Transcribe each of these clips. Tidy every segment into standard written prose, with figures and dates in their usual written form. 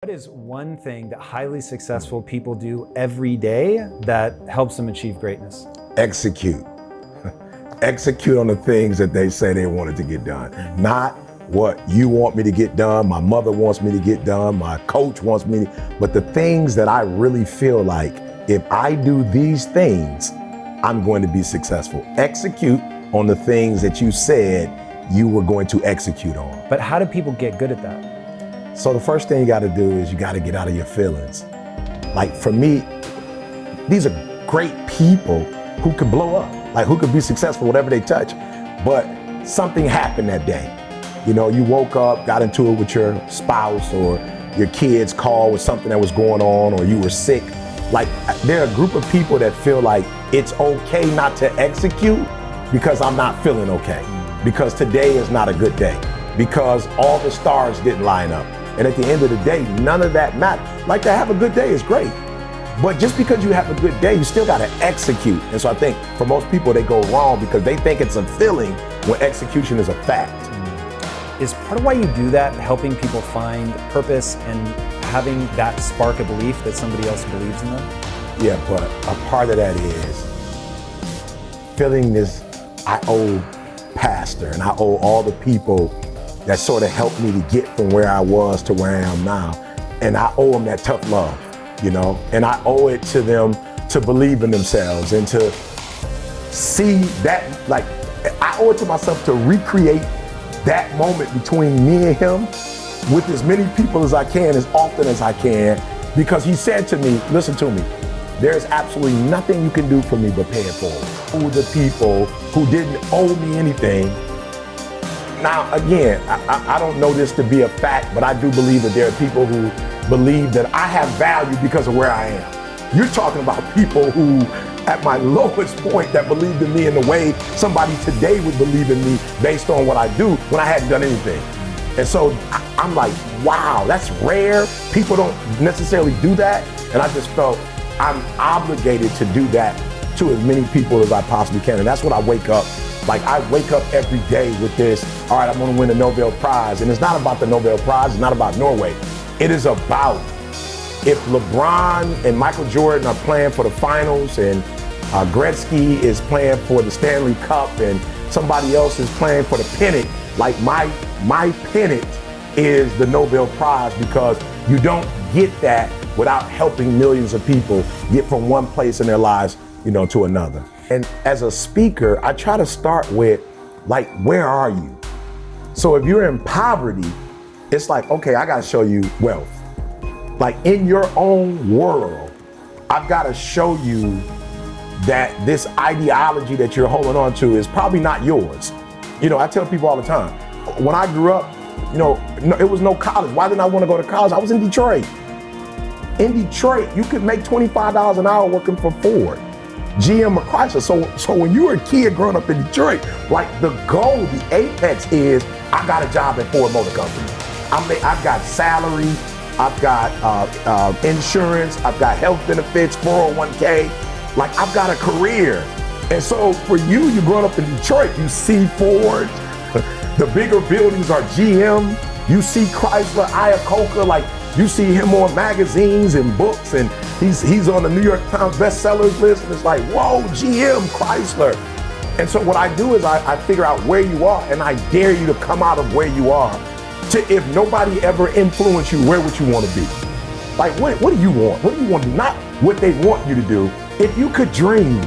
What is one thing that highly successful people do every day that helps them achieve greatness? Execute. Execute on the things that they say they wanted to get done. Not what you want me to get done, my mother wants me to get done, my coach wants me to, but the things that I really feel like if I do these things, I'm going to be successful. Execute on the things that you said you were going to execute on. But how do people get good at that? So the first thing you got to do is you got to get out of your feelings. Like for me, these are great people who could blow up, like who could be successful, whatever they touch. But something happened that day. You know, you woke up, got into it with your spouse or your kids called with something that was going on, or you were sick. Like there are a group of people that feel like it's okay not to execute because I'm not feeling okay, because today is not a good day, because all the stars didn't line up. And at the end of the day, none of that matters. Like to have a good day is great, but just because you have a good day, you still got to execute. And so I think for most people, they go wrong because they think it's a feeling when execution is a fact. Is part of why you do that helping people find purpose and having that spark of belief that somebody else believes in them? Yeah, but a part of that is feeling this, I owe pastor and I owe all the people that sort of helped me to get from where I was to where I am now. And I owe them that tough love, you know? And I owe it to them to believe in themselves and to see that, like, I owe it to myself to recreate that moment between me and him with as many people as I can, as often as I can, because he said to me, listen to me, there's absolutely nothing you can do for me but pay it forward. Who the people who didn't owe me anything. Now, again, I don't know this to be a fact, but I do believe that there are people who believe that I have value because of where I am. You're talking about people who, at my lowest point, that believed in me in the way somebody today would believe in me based on what I do when I hadn't done anything. And so I'm like, wow, that's rare. People don't necessarily do that. And I just felt I'm obligated to do that to as many people as I possibly can. And that's what I wake up. Like I wake up every day with this, all right, I'm gonna win a Nobel Prize. And it's not about the Nobel Prize, it's not about Norway. It is about if LeBron and Michael Jordan are playing for the finals and Gretzky is playing for the Stanley Cup and somebody else is playing for the pennant, like my pennant is the Nobel Prize, because you don't get that without helping millions of people get from one place in their lives, you know, to another. And as a speaker, I try to start with, like, where are you? So if you're in poverty, it's like, okay, I gotta show you wealth. Like in your own world, I've gotta show you that this ideology that you're holding on to is probably not yours. You know, I tell people all the time, when I grew up, you know, it was no college. Why didn't I want to go to college? I was in Detroit. In Detroit, you could make $25 an hour working for Ford, GM or Chrysler. So when you were a kid growing up in Detroit, like the goal, the apex is, I got a job at Ford Motor Company. I've got salary, I've got insurance, I've got health benefits, 401k, like I've got a career. And so for you growing up in Detroit, you see Ford, the bigger buildings are GM, you see Chrysler, Iacocca, like you see him on magazines and books, and he's on the New York Times bestsellers list, and it's like, whoa, GM, Chrysler. And so what I do is I figure out where you are, and I dare you to come out of where you are to, if nobody ever influenced you, where would you want to be? Like, what do you want? What do you want to do? Not what they want you to do. If you could dream,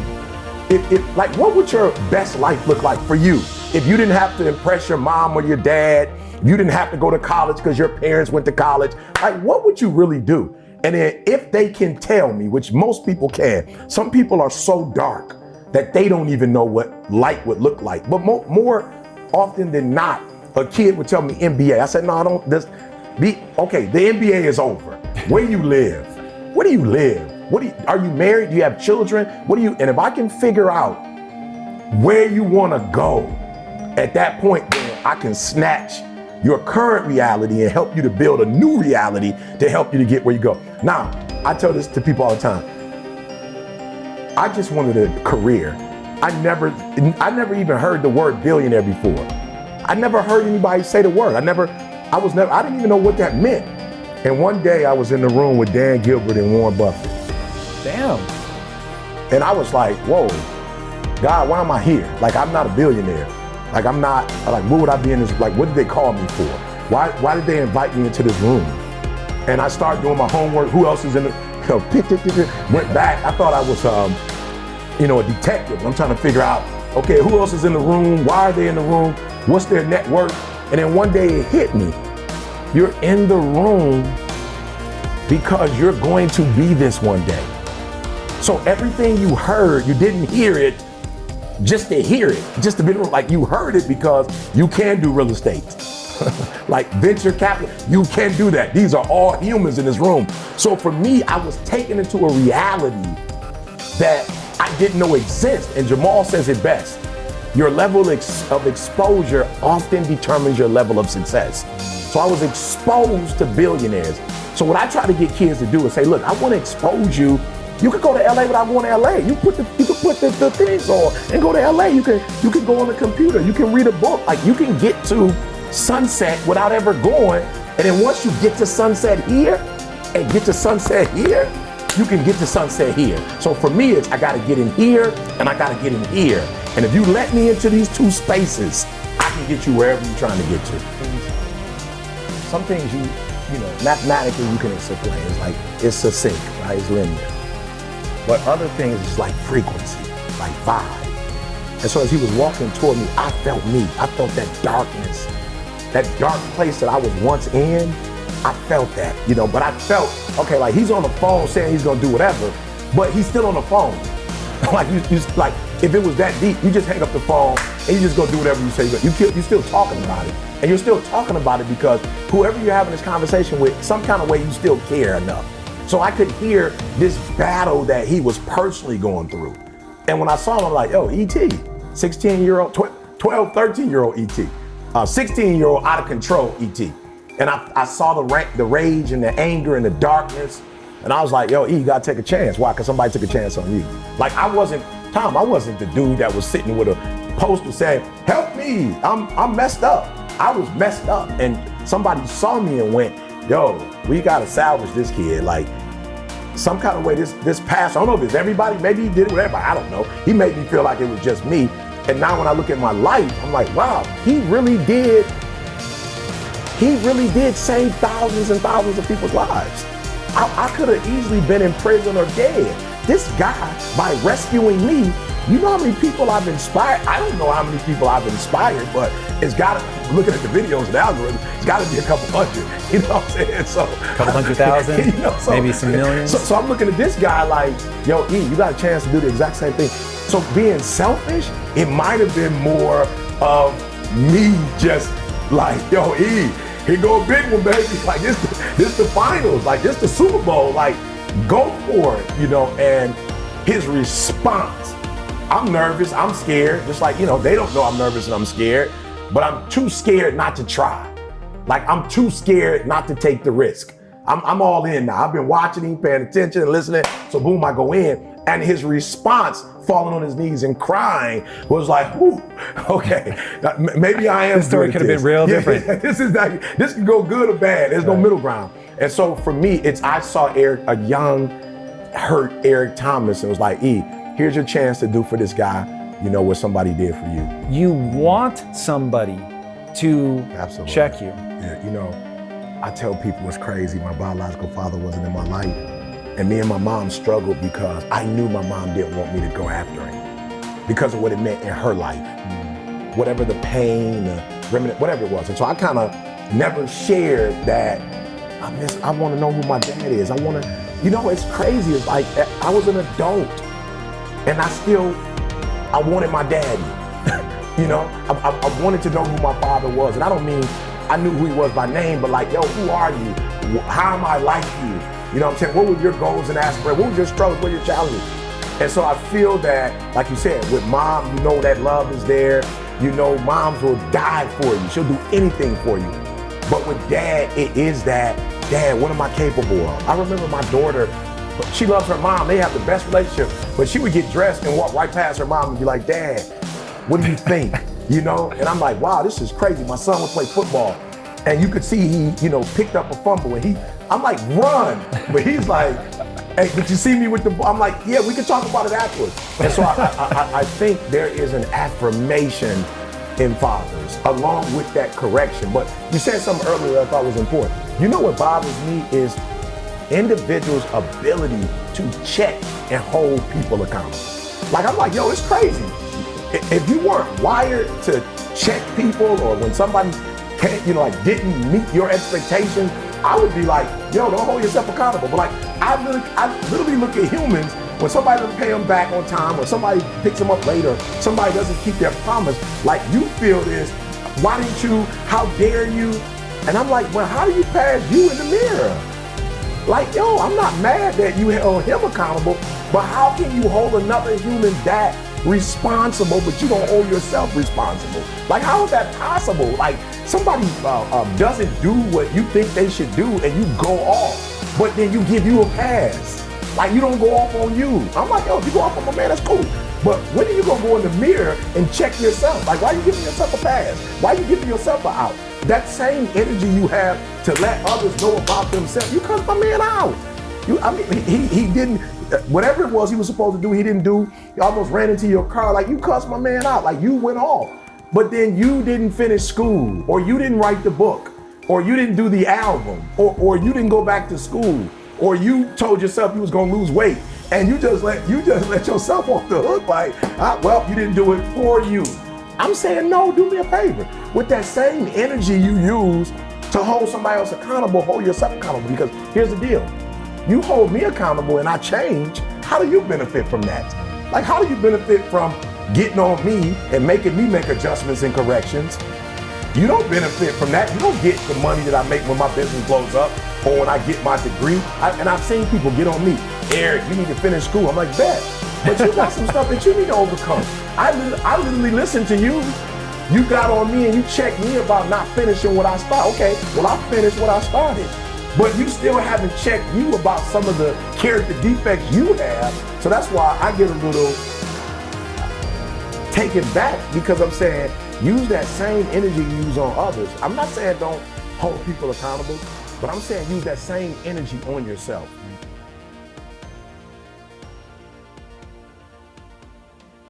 like, what would your best life look like for you? If you didn't have to impress your mom or your dad, you didn't have to go to college because your parents went to college, like, what would you really do? And then if they can tell me, which most people can, some people are so dark that they don't even know what light would look like. But more often than not, a kid would tell me NBA. I said, no, don't, okay, the NBA is over. Where do you live? Where do you live? Are you married? Do you have children? And if I can figure out where you want to go, at that point, then I can snatch your current reality and help you to build a new reality to help you to get where you go. Now, I tell this to people all the time. I just wanted a career. I never even heard the word billionaire before. I never heard anybody say the word. I didn't even know what that meant. And one day I was in the room with Dan Gilbert and Warren Buffett. Damn. And I was like, whoa, God, why am I here? Like, I'm not a billionaire. Like, I'm not, like, what would I be in this, like, what did they call me for? Why did they invite me into this room? And I started doing my homework. Who else is in the, went back. I thought I was, a detective. I'm trying to figure out, okay, who else is in the room? Why are they in the room? What's their network? And then one day it hit me. You're in the room because you're going to be this one day. So everything you heard, you didn't hear it just to hear it, just to be like you heard it because you can do real estate. Like venture capital, you can do that. These are all humans in this room. So for me, I was taken into a reality that I didn't know exists. And Jamal says it best. Your level of exposure often determines your level of success. So I was exposed to billionaires. So what I try to get kids to do is say, look, I want to expose you. You could go to LA without going to LA. You can put the things on and go to LA. You can go on the computer. You can read a book. Like you can get to Sunset without ever going. And then once you get to Sunset here and get to Sunset here, you can get to Sunset here. So for me, it's I got to get in here and I got to get in here. And if you let me into these two spaces, I can get you wherever you're trying to get to. Some things mathematically you can explain. It's like, it's succinct, right? It's linear. But other things is like frequency, like vibe. And so as he was walking toward me, I felt me. I felt that darkness, that dark place that I was once in. I felt that, but I felt, okay, like he's on the phone saying he's gonna do whatever, but he's still on the phone. Like like if it was that deep, you just hang up the phone and you just go do whatever you say. You're still talking about it. And you're still talking about it because whoever you're having this conversation with, some kind of way you still care enough. So I could hear this battle that he was personally going through. And when I saw him, I'm like, yo, E.T., 16-year-old, 12, 13-year-old E.T., 16-year-old out of control E.T. And I saw the rage and the anger and the darkness. And I was like, yo, E, you gotta take a chance. Why? Because somebody took a chance on you. Like I wasn't the dude that was sitting with a poster saying, help me, I'm messed up. I was messed up. And somebody saw me and went, yo, we gotta salvage this kid. Like some kind of way this pastor, I don't know if it's everybody, maybe he did it with everybody, I don't know. He made me feel like it was just me. And now when I look at my life, I'm like, wow, he really did save thousands and thousands of people's lives. I could have easily been in prison or dead. This guy, by rescuing me, you know how many people I've inspired? I don't know how many people I've inspired, but it's got to, looking at the videos and the algorithm, it's got to be a couple hundred, you know what I'm saying? So, a couple 100,000, maybe some millions. So I'm looking at this guy like, yo, E, you got a chance to do the exact same thing. So being selfish, it might have been more of me just like, yo, E, here go a big one, baby. Like this the finals, like this the Super Bowl, like go for it, and his response, I'm nervous, I'm scared, just like, they don't know I'm nervous and I'm scared, but I'm too scared not to try. Like I'm too scared not to take the risk. I'm all in now. I've been watching him, paying attention and listening, so boom, I go in. And his response, falling on his knees and crying, was like, whew, okay, maybe I am. This story could have been real different. Yeah, this can go good or bad. There's no middle ground. And so for me, I saw a young, hurt Eric Thomas, and was like, E, here's your chance to do for this guy, what somebody did for you. You want somebody to Absolutely. Check you. Yeah, I tell people it's crazy. My biological father wasn't in my life. And me and my mom struggled because I knew my mom didn't want me to go after him because of what it meant in her life. Whatever the pain, whatever it was. And so I kind of never shared that I want to know who my dad is. It's crazy. It's like I was an adult and I wanted my daddy. I wanted to know who my father was. And I don't mean I knew who he was by name, but like, yo, who are you? How am I like you? You know what I'm saying? What were your goals and aspirations? What were your struggles? What were your challenges? And so I feel that, like you said, with mom, that love is there. Moms will die for you. She'll do anything for you. But with dad, it is that, Dad, what am I capable of? I remember my daughter, she loves her mom. They have the best relationship. But she would get dressed and walk right past her mom and be like, Dad, what do you think? And I'm like, wow, this is crazy. My son would play football. And you could see he, picked up a fumble and I'm like, run. But he's like, hey, did you see me with the ball? I'm like, yeah, we can talk about it afterwards. And so I think there is an affirmation in fathers along with that correction. But you said something earlier that I thought was important. You know what bothers me is individuals' ability to check and hold people accountable. Like, I'm like, yo, it's crazy. If you weren't wired to check people, or when somebody can't, didn't meet your expectations, I would be like, yo, don't hold yourself accountable. But like, I literally look at humans, when somebody doesn't pay them back on time, or somebody picks them up later, somebody doesn't keep their promise, like, you feel this, why didn't you, how dare you? And I'm like, well, how do you pass you in the mirror? Like, yo, I'm not mad that you held him accountable, but how can you hold another human that responsible, but you don't hold yourself responsible? Like, how is that possible? Like, somebody doesn't do what you think they should do, and you go off, but then you give you a pass. Like, you don't go off on you. I'm like, yo, if you go off on my man, that's cool. But when are you gonna go in the mirror and check yourself? Like, why are you giving yourself a pass? Why are you giving yourself an out? That same energy you have to let others know about themselves, you cussed my man out. He didn't, whatever it was he was supposed to do, he didn't do. He almost ran into your car. Like, you cussed my man out. Like, you went off. But then you didn't finish school, or you didn't write the book, or you didn't do the album, or you didn't go back to school, or you told yourself you was gonna lose weight, and you just let yourself off the hook. Like, well, you didn't do it for you. I'm saying, no, do me a favor. With that same energy you use to hold somebody else accountable, hold yourself accountable. Because here's the deal. You hold me accountable and I change, how do you benefit from that? Like, how do you benefit from getting on me and making me make adjustments and corrections? You don't benefit from that. You don't get the money that I make when my business blows up, or when I get my degree. And I've seen people get on me, Eric, you need to finish school. I'm like, bet, but you got some stuff that you need to overcome. I literally listened to you. You got on me and you checked me about not finishing what I started. Okay, well, I finished what I started. But you still haven't checked you about some of the character defects you have. So that's why I get a little taken back, because I'm saying, use that same energy you use on others. I'm not saying don't hold people accountable, but I'm saying use that same energy on yourself.